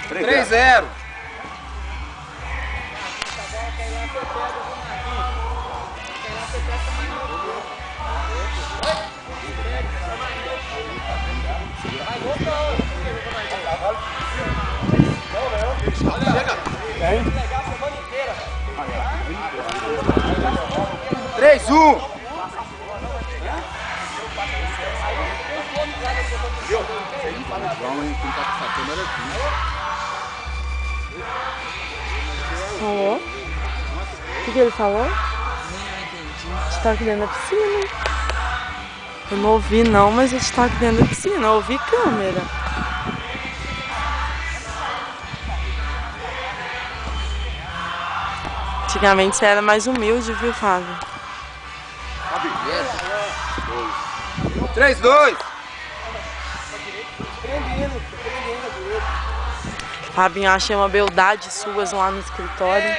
3-0. Três, 1. Falou? O que ele falou? A gente tá aqui dentro da piscina. Eu não ouvi não, mas a gente tá aqui dentro da piscina. Eu ouvi câmera. Antigamente você era mais humilde, viu, Fábio? 3-2. Fabinho, achei uma beldade suas lá no escritório.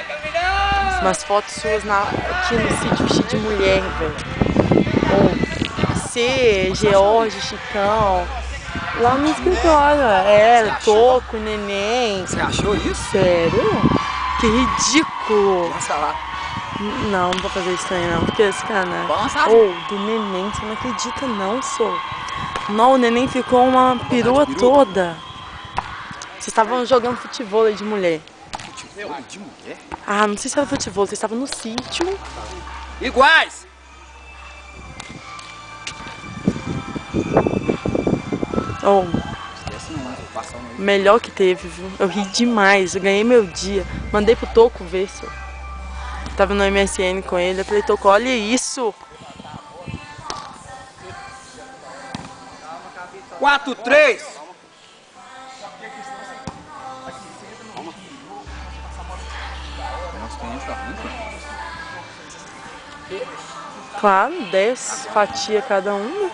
Umas fotos suas aqui no sítio cheio de mulher, velho. Você, George, Chicão. Lá no escritório. Toco, neném. Você achou isso? Sério? Que ridículo. Lança lá. Não vou fazer isso aí não, porque esse cara, né? Do neném, você não acredita não, sou. Não, o neném ficou uma perua toda. Vocês estavam jogando futebol de mulher. Futebol de mulher? Ah, não sei se era futebol, vocês estavam no sítio. Iguais! Melhor que teve, viu? Eu ri demais, eu ganhei meu dia. Mandei pro Toco ver se eu tava no MSN com ele. Eu falei, Toco, olha isso! 4-3. Claro, 10 fatias cada uma.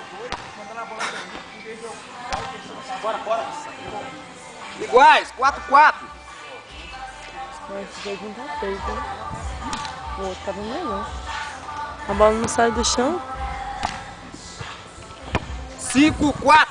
Iguais, 4-4. Esse joguinho tá feio, hein? O outro tava melhor. A bola não sai do chão. 5-4.